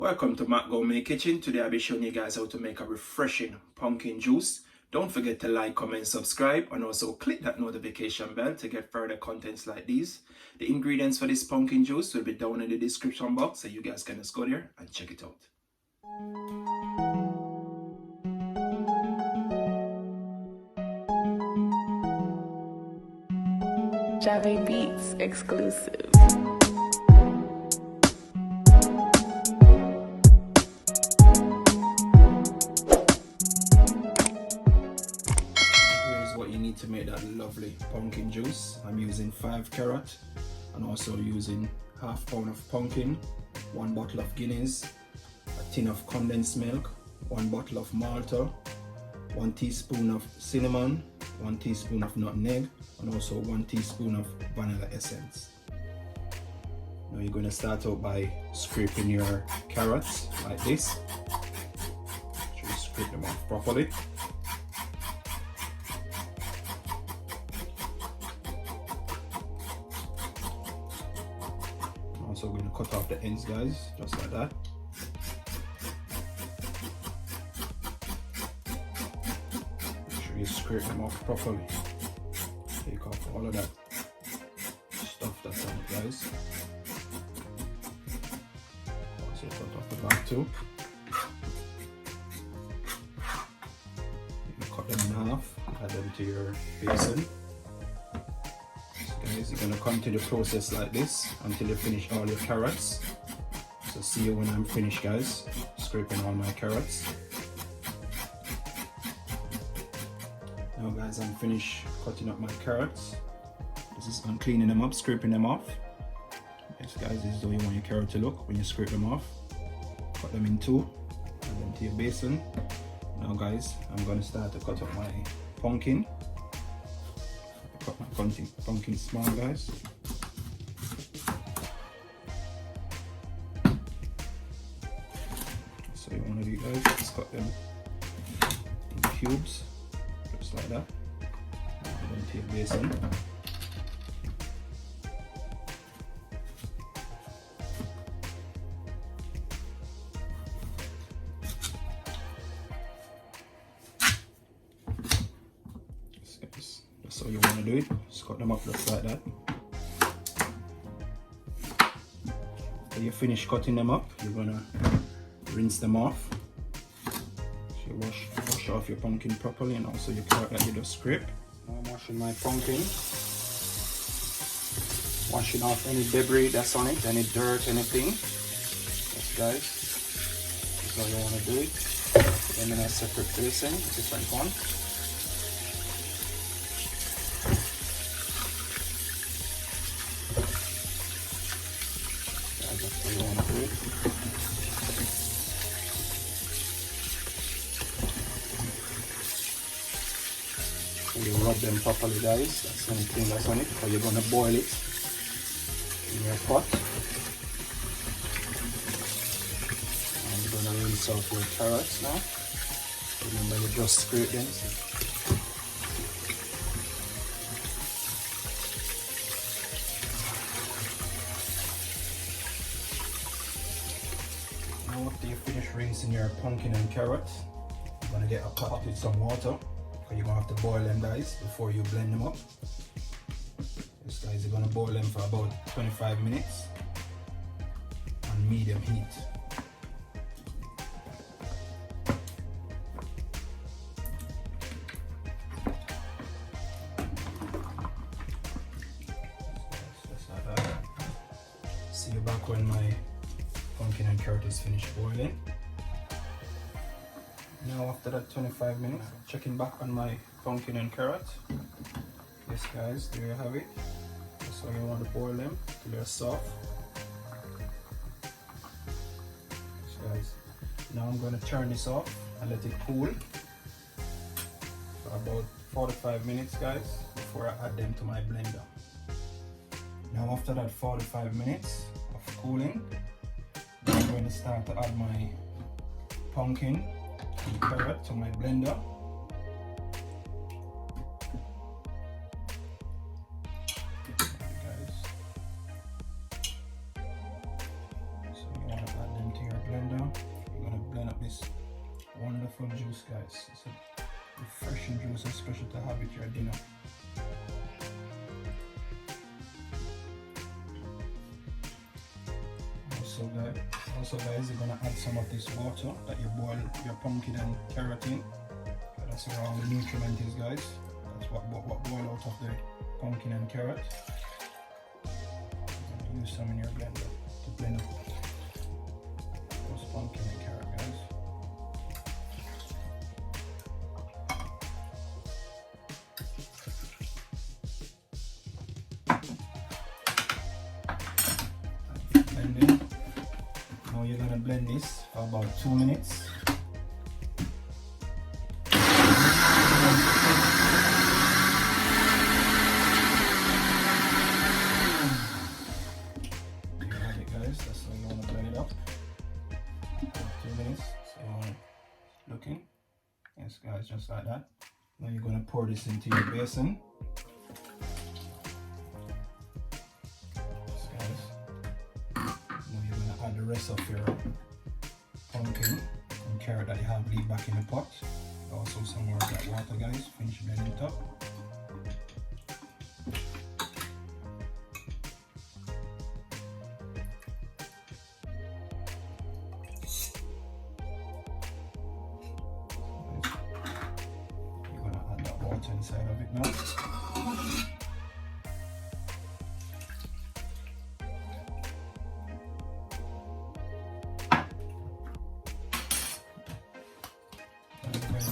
Welcome to Matt Gourmet Kitchen. Today I'll be showing you guys how to make a refreshing pumpkin juice. Don't forget to like, comment, subscribe, and also click that notification bell to get further contents like these. The ingredients for this pumpkin juice will be down in the description box, so you guys can just go there and check it out. Jave Beats exclusive. Here's what you need to make that lovely pumpkin juice. I'm using 5 carrots and also using half pound of pumpkin, 1 bottle of Guinness, a tin of condensed milk, 1 bottle of Malta, 1 teaspoon of cinnamon, 1 teaspoon of nutmeg, and also 1 teaspoon of vanilla essence. Now you're going to start out by scraping your carrots like this. Just scrape them off properly. Also going to cut off the ends, guys, just like that. Make sure you scrape them off properly. Take off all of that stuff that's on it, guys. Also cut off the back too. You can cut them in half, add them to your basin. So guys, you're going to continue the process like this until you finish all your carrots. So see you when I'm finished, guys, scraping all my carrots. Now guys, I'm finished cutting up my carrots. I'm cleaning them up, scraping them off. Yes guys, this is how you want your carrot to look when you scrape them off. Cut them in 2, add them to your basin. Now guys, I'm going to start to cut up my pumpkin. Cut my pumpkin small, guys. So you want to do, guys, just cut them in cubes. Just like that. Add them to your basin. That's how you want to do it. Just cut them up just like that. When you finish cutting them up, you're gonna rinse them off. So wash off your pumpkin properly, and also your carrot that you just scrape. Now I'm washing my pumpkin. Washing off any debris that's on it, any dirt, anything. Yes guys, that's how you want to do it. Put them in a separate basin, different one. That's how you want to do it. You rub them properly, guys. That's anything that's on it, or you're gonna boil it in your pot. And you're gonna rinse off your carrots now. Remember, you just scrape them. Now after you finish rinsing your pumpkin and carrots, you're gonna get a pot with some water. You're gonna have to boil them, guys, before you blend them up. Yes guys, you're gonna boil them for about 25 minutes on medium heat. Just like that. See you back when my pumpkin and carrot is finished boiling. Now after that 25 minutes, checking back on my pumpkin and carrot. Yes guys, there you have it. That's how you want to boil them till they're soft. Yes guys, now I'm going to turn this off and let it cool for about 45 minutes, guys, before I add them to my blender. Now after that 45 minutes of cooling, I'm going to start to add my pumpkin and carrot to my blender. Guys, so you want to add them to your blender. juice, guys. It's a refreshing juice, especially to have with your dinner. Also guys, you're gonna add some of this water that you boil your pumpkin and carrot in. That's where all the nutriment is, guys. That's what boil out of the pumpkin and carrot. You're gonna use some in your blender to blend up those pumpkin and carrot, guys. Blending. Now you're gonna blend this for about 2 minutes. You have it, guys. That's how you wanna blend it up. 2 minutes. So you wanna looking. Yes, guys, just like that. Now you're gonna pour this into your basin. Add the rest of your pumpkin and carrot that you have leave back in the pot. Also some more of that water, guys. Finish blending it up. You're gonna add that water inside of it now.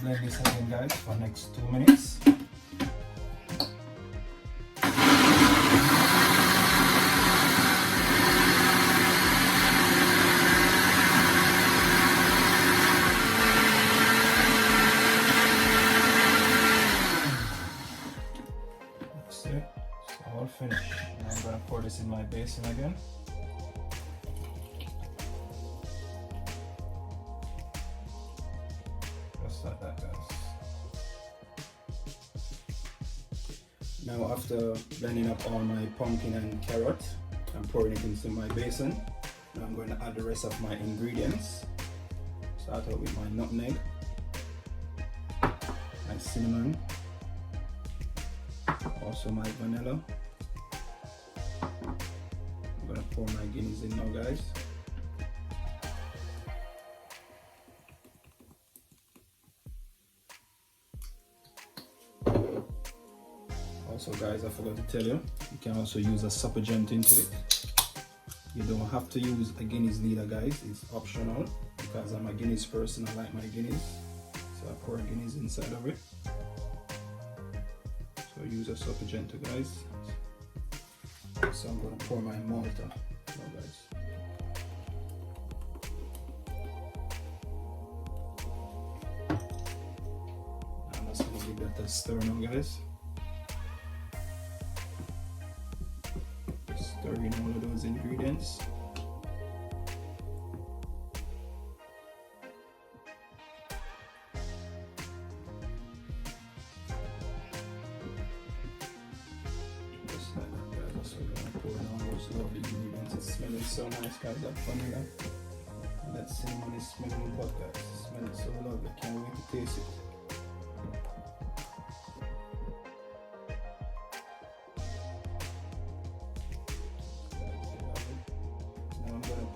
Blend this again, guys, for the next 2 minutes. That's it. It's all finished. Now I'm gonna pour this in my basin again. Like that, guys. Now after blending up all my pumpkin and carrot, I'm pouring it into my basin. Now I'm going to add the rest of my ingredients. Start out with my nutmeg, my cinnamon, also my vanilla. I'm going to pour my Guinness in now, guys. Also, guys, I forgot to tell you, you can also use a suppagent into it. You don't have to use a Guinness leader, guys. It's optional because I'm a Guinness person. I like my Guinness, so I pour Guinness inside of it. So I use a suppagent, guys. So I'm gonna pour my Malta now, guys. I'm just gonna give that a stir now, guys. Stir in all of those ingredients. Just like that, guys. Also, we're gonna pour in all those lovely ingredients. It's smelling so nice, guys. That vanilla and that cinnamon is smelling hot, guys. It's smelling so lovely. Can't wait to taste it.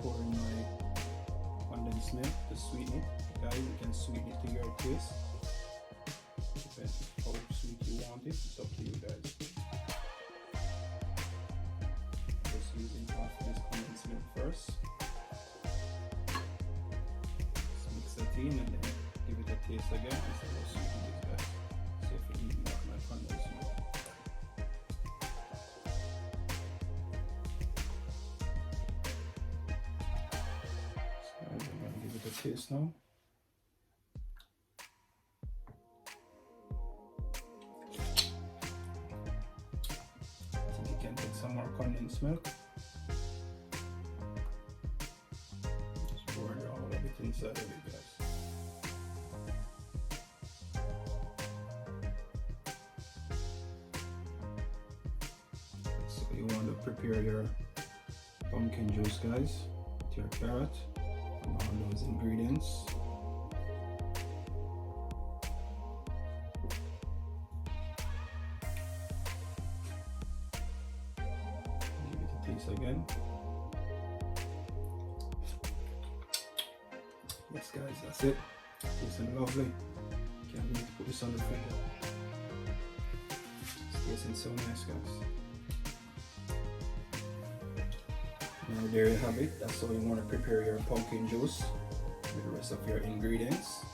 Pour in my condensed milk to sweeten it. Guys, you can sweeten it to your taste. Depends how sweet you want it. It's up to you, guys. Just using half this condensed milk first. Just mix that in and then give it a taste again and see how sweet it is, guys. See if it even got my condensed milk. Taste now. I think you can take some more condensed milk. Just pour all of it inside of it, guys. So you want to prepare your pumpkin juice, guys, with your carrot. All those ingredients. this again. Yes guys, that's it. Tasting lovely. Can't wait to put this on the fridge. It's tasting so nice guys. Now there you have it. That's how you want to prepare your pumpkin juice with the rest of your ingredients.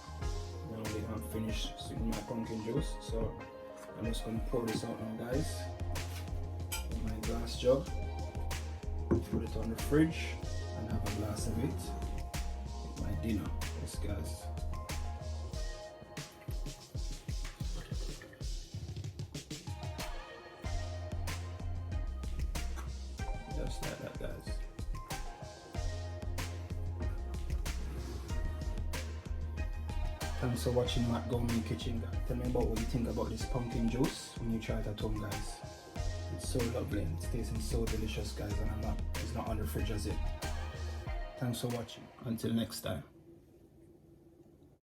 Now I'm finished with my pumpkin juice, so I'm just going to pour this out now guys in my glass jug. Put it on the fridge and have a glass of it with my dinner. Yes guys. Just like that guys. Thanks for watching Matt Gourmet Kitchen. Tell me about what you think about this pumpkin juice when you try it at home guys. It's so lovely and it's tasting so delicious guys, and it's not on the fridge as it. Thanks for watching. Until next time.